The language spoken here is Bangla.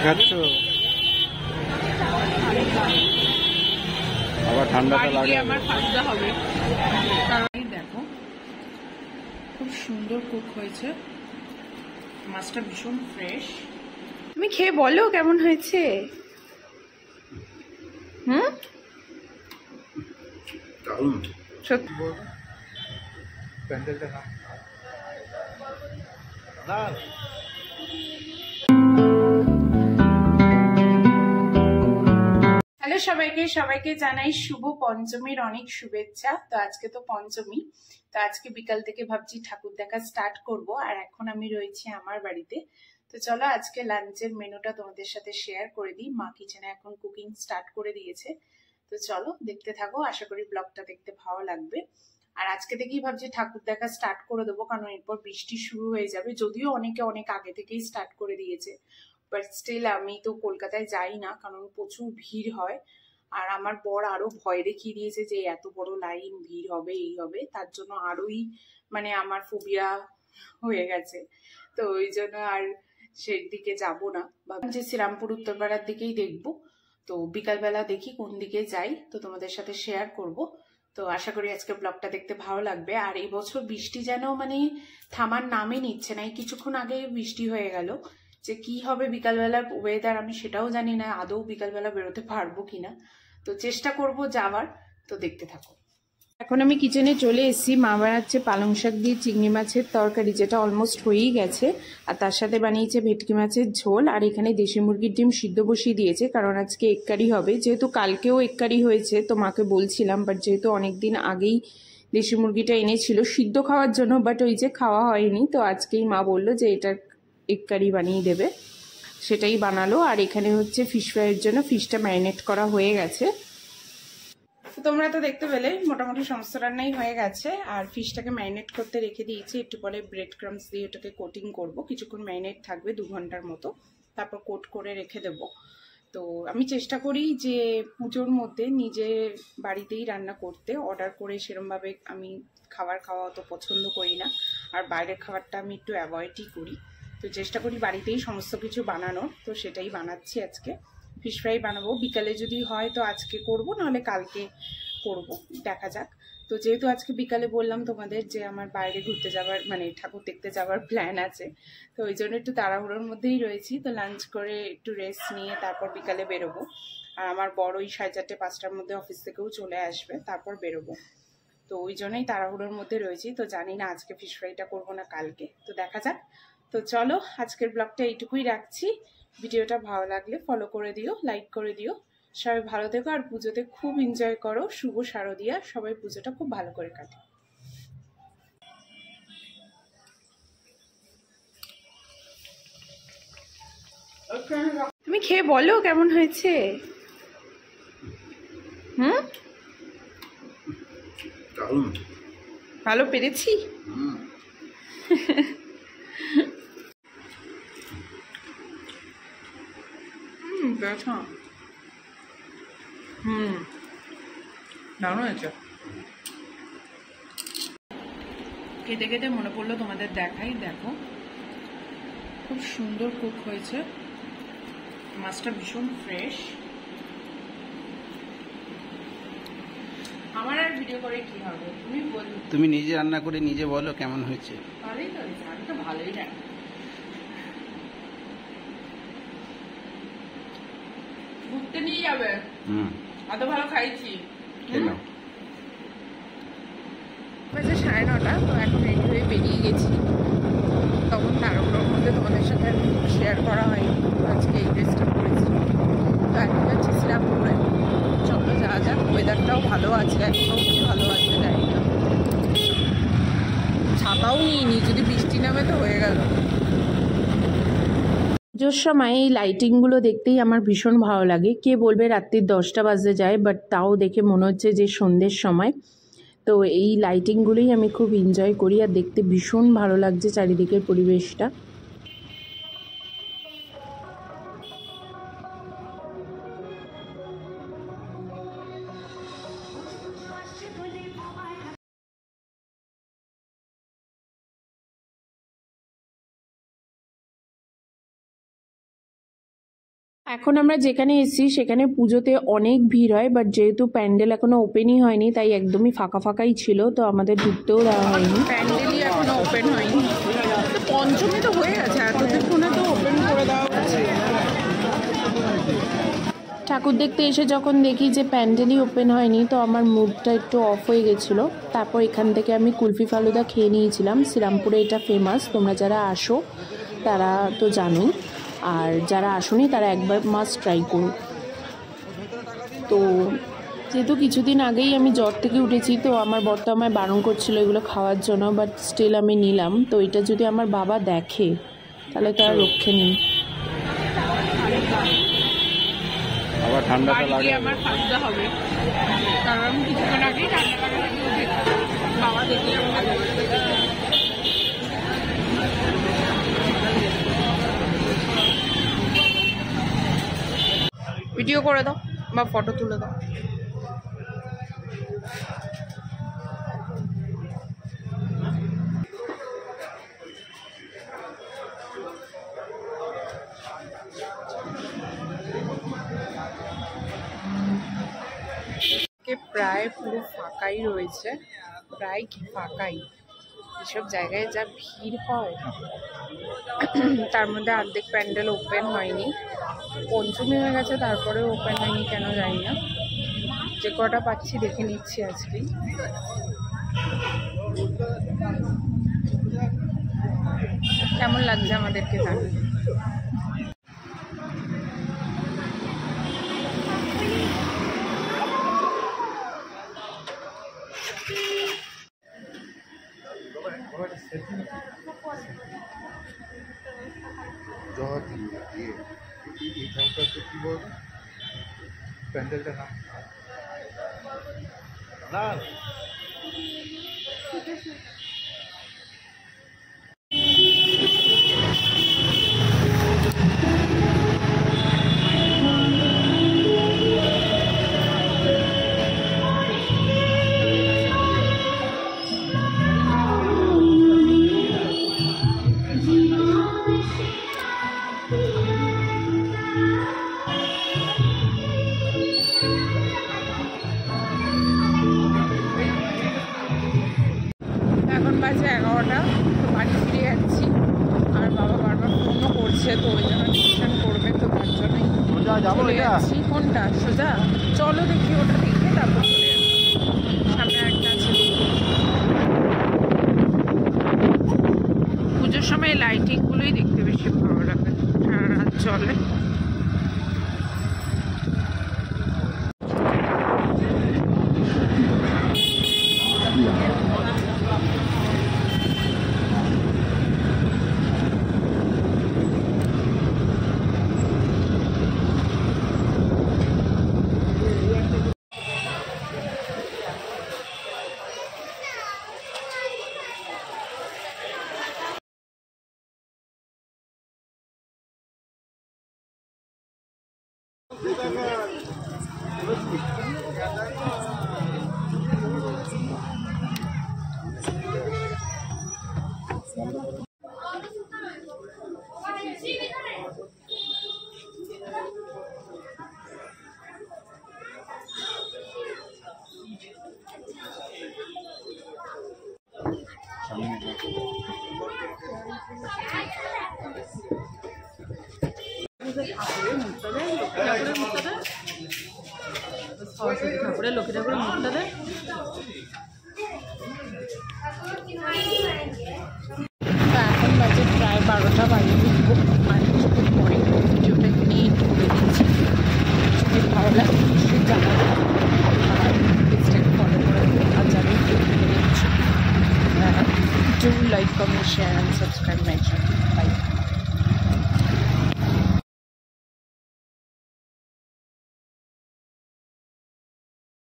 খাচ্ছ? আবার ঠান্ডাটা লাগে। আমার খাওয়া হবে। দেখো খুব সুন্দর কুক হয়েছে, মাছটা ভীষণ ফ্রেশ। তুমি খেয়ে বলো কেমন হয়েছে। সত্যি প্যান্ডেলটা না হ্যালো সবাইকে জানাই শুভ পঞ্চমীর অনেক শুভেচ্ছা। তো আজকে তো পঞ্চমী, তো আজকে বিকাল থেকে ভাবছি ঠাকুর দেখা স্টার্ট করব। আর এখন আমি রয়েছি আমার বাড়িতে। তো চলো আজকে লাঞ্চের মেনুটা তোমাদের সাথে শেয়ার করে দিই। মা কিচেনে এখন কুকিং স্টার্ট করে দিয়েছে। তো চলো দেখতে থাকো, আশা করি ব্লগটা দেখতে ভালো লাগবে। আর আজকে থেকেই ভাবছি ঠাকুর দেখা স্টার্ট করে দেবো, কারণ এরপর বৃষ্টি শুরু হয়ে যাবে। যদিও অনেকে অনেক আগে থেকেই স্টার্ট করে দিয়েছে, বাট স্টিল আমি তো কলকাতায় যাই না, কারণ প্রচুর ভিড় হয়। আর আমার বর আরো ভয় দেখিয়ে দিয়েছে যে এত বড় লাইন, ভিড় হবে, এই হবে, তার জন্য আরোই মানে আমার ফোবিয়া হয়ে গেছে। তো ওই জন্য আর সেদিকে যাব না, ভাবছি যে শ্রীরামপুর উত্তরপাড়ার দিকেই দেখবো। তো বিকালবেলা দেখি কোন দিকে যাই, তো তোমাদের সাথে শেয়ার করব। তো আশা করি আজকে ব্লগটা দেখতে ভালো লাগবে। আর এই বছর বৃষ্টি যেন মানে থামার নামই নিচ্ছে না। এই কিছুক্ষণ আগে বৃষ্টি হয়ে গেল। যে কি হবে বিকালবেলার ওয়েদার আমি সেটাও জানি না, আদৌ বিকালবেলা বেরোতে পারবো কিনা। তো চেষ্টা করব যাওয়ার। তো দেখতে থাকো। এখন আমি কিচেনে চলে এসেছি। মা বানাচ্ছে পালং শাক দিয়ে চিংড়ি মাছের তরকারি, যেটা অলমোস্ট হয়েই গেছে। আর তার সাথে বানিয়েছে ভেটকি মাছের ঝোল। আর এখানে দেশি মুরগির ডিম সিদ্ধ বসিয়ে দিয়েছে, কারণ আজকে এগ কারি হবে। যেহেতু কালকেও এগ কারি হয়েছে, তো মাকে বলছিলাম, বাট যেহেতু অনেকদিন আগেই দেশি মুরগিটা এনেছিল সিদ্ধ খাওয়ার জন্য, বাট ওই যে খাওয়া হয়নি, তো আজকেই মা বললো যে এটা এগ কারি বানিয়ে দেবে, সেটাই বানালো। আর এখানে হচ্ছে ফিশ ফ্রাইয়ের জন্য ফিশটা ম্যারিনেট করা হয়ে গেছে। তো তোমরা তো দেখতে পেলে মোটামুটি সমস্ত রান্নাই হয়ে গেছে। আর ফিশটাকে ম্যারিনেট করতে রেখে দিয়েছি। একটু পরে ব্রেড ক্রামস দিয়ে ওটাকে কোটিং করব। কিছুক্ষণ ম্যারিনেট থাকবে, 2 ঘন্টার মতো, তারপর কোট করে রেখে দেব। তো আমি চেষ্টা করি যে পুজোর মধ্যে নিজের বাড়িতেই রান্না করতে। অর্ডার করে সেরমভাবে আমি খাবার খাওয়া অত পছন্দ করি না। আর বাইরের খাবারটা আমি একটু অ্যাভয়েডই করি। তো চেষ্টা করি বাড়িতেই সমস্ত কিছু বানানোর। তো সেটাই বানাচ্ছি আজকে। ফিশ ফ্রাই বানাবো, বিকালে যদি হয় তো আজকে করব, নাহলে কালকে করব, দেখা যাক। তো যেহেতু আজকে বিকালে বললাম তোমাদের যে আমার বাইরে ঘুরতে যাওয়ার মানে ঠাকুর দেখতে যাওয়ার প্ল্যান আছে, তো ওই জন্য একটু তাড়াহুড়োর মধ্যেই রয়েছি। তো লাঞ্চ করে একটু রেস্ট নিয়ে তারপর বিকালে বেরোবো। আর আমার বড় ওই 4:30 5টার মধ্যে অফিস থেকেও চলে আসবে, তারপর বেরোবো। তো ওই জন্যই তাড়াহুড়োর মধ্যে রয়েছি। তো জানি না আজকে ফিশ ফ্রাইটা করবো না কালকে, তো দেখা যাক। তো চলো আজকের ব্লগটা এইটুকুই রাখছি। ভিডিওটা ভালো লাগলে ফলো করে দিও, লাইক করে দিও। সবাই ভালো থেকো আর পুজোতে খুব এনজয় করো। শুভ শারদিয়া, সবাই পুজোটা খুব ভালো করে কাটে। তুমি খেয়ে বলো কেমন হয়েছে। ভালো পেরেছি। দারুণ হয়েছে। খেতে খেতে মনে পড়লো তোমাদের দেখাই। দেখো খুব সুন্দর কুক হয়েছে, মাছটা ভীষণ ফ্রেশ। আমার আর ভিডিও করে কি হবে, তুমি বলো। তুমি নিজে রান্না করে নিজে বলো কেমন হয়েছে। ভালোই তো হয়েছে, আমি তো ভালোই রান্না। ঘুরতে নিয়ে যাবে, এত ভালো খাইছি। খেলো। বাজে 9:30, তো এখন রেডি হয়ে বেরিয়ে গেছি। তখন তারপর মধ্যে তোমাদের সাথে শেয়ার করা হয়নি, আজকে এই ড্রেসটা পরেছি। তো এখন যাচ্ছি শ্রীরামপুরে। চলো যাওয়া যাক। ওয়েদারটাও ভালো আছে, এখনও কি ভালো আছে জানি না। ছাতাও নিইনি, যদি বৃষ্টি নামে তো হয়ে গেল। পুজোর সময় এই লাইটিংগুলো দেখতেই আমার ভীষণ ভালো লাগে। কে বলবে রাত্রির 10টা বাজতে যায়, বাট তাও দেখে মনে হচ্ছে যে সন্ধ্যের সময়। তো এই লাইটিংগুলোই আমি খুব এনজয় করি, আর দেখতে ভীষণ ভালো লাগছে চারিদিকের পরিবেশটা। এখন আমরা যেখানে এসেছি সেখানে পুজোতে অনেক ভিড় হয়, বাট যেহেতু প্যান্ডেল এখনো ওপেনই হয়নি তাই একদমই ফাঁকা ফাঁকাই ছিল, তো আমাদের ঢুকতেও দেওয়া হয়নি। প্যান্ডেলই এখনো ওপেন হয়নি, পঞ্চমী তো হয়ে গেছে, এতক্ষণে তো ওপেন করে দেওয়া হচ্ছে। ঠাকুর দেখতে এসে যখন দেখি যে প্যান্ডেলই ওপেন হয়নি, তো আমার মুডটা একটু অফ হয়ে গেছিলো। তারপর এখান থেকে আমি কুলফি ফালুদা খেয়ে নিয়েছিলাম। শ্রীরামপুরে এটা ফেমাস, তোমরা যারা আসো তারা তো জানোই, আর যারা আসোনি তারা একবার মাস্ট ট্রাই করো। তো যেহেতু কিছুদিন আগেই আমি জ্বর থেকে উঠেছি, তো আমার বর তো আমায় বারণ করছিল এগুলো খাওয়ার জন্য, বাট স্টিল আমি নিলাম। তো এটা যদি আমার বাবা দেখে তাহলে তো আর রক্ষে নেই। আবার ঠান্ডাটা লাগে, আমার ফালুদা হবে, কারণ আমি কিছুক্ষণ আগেই বাবা দেখলে ভিডিও করে দাও বা ফটো তুলে দাও। প্রায় পুরো ফাঁকাই রয়েছে, প্রায় ফাঁকাই। এসব জায়গায় যা ভিড় হয়, তার মধ্যে অর্ধেক প্যান্ডেল ওপেন হয়নি। পঞ্চমী হয়ে গেছে তারপরেও ওপেন হয়নি কেন জানি না। যে কটা পাচ্ছি দেখে নিচ্ছি আজকে। কেমন লাগছে আমাদেরকে জানি। প্যান্ডেলটা না এখন বাজে 11টা, তো বাড়ি ফিরে যাচ্ছি। আর বাবা বারবার ফোনও করছে, তো ওই জন্য টিউশন করবে, তো তার জন্যই চলে যাচ্ছি। কোনটা সোজা? চলো দেখি ওটা দেখে তারপর চলে যাচ্ছি। সামনে একটা আছে। পুজোর সময় লাইটিংগুলোই দেখতে বেশি ভালো লাগে, সারা রাত চলে। ঠাকুরের লক্ষ্মী ঠাকুরের মুখটা দেয়। এখন বাজে প্রায় 12টা বাজে, মানে কিছুক্ষণ পরে ভিডিওটা এখানে এন্ড করে দিচ্ছি। যদি ভালো লাগে অবশ্যই জানাবো, আর পেজটাকে ফলো করে দেবো। আর যারা ইউটিউব থেকে দেখছো, do like, comment, share and subscribe my channel. By.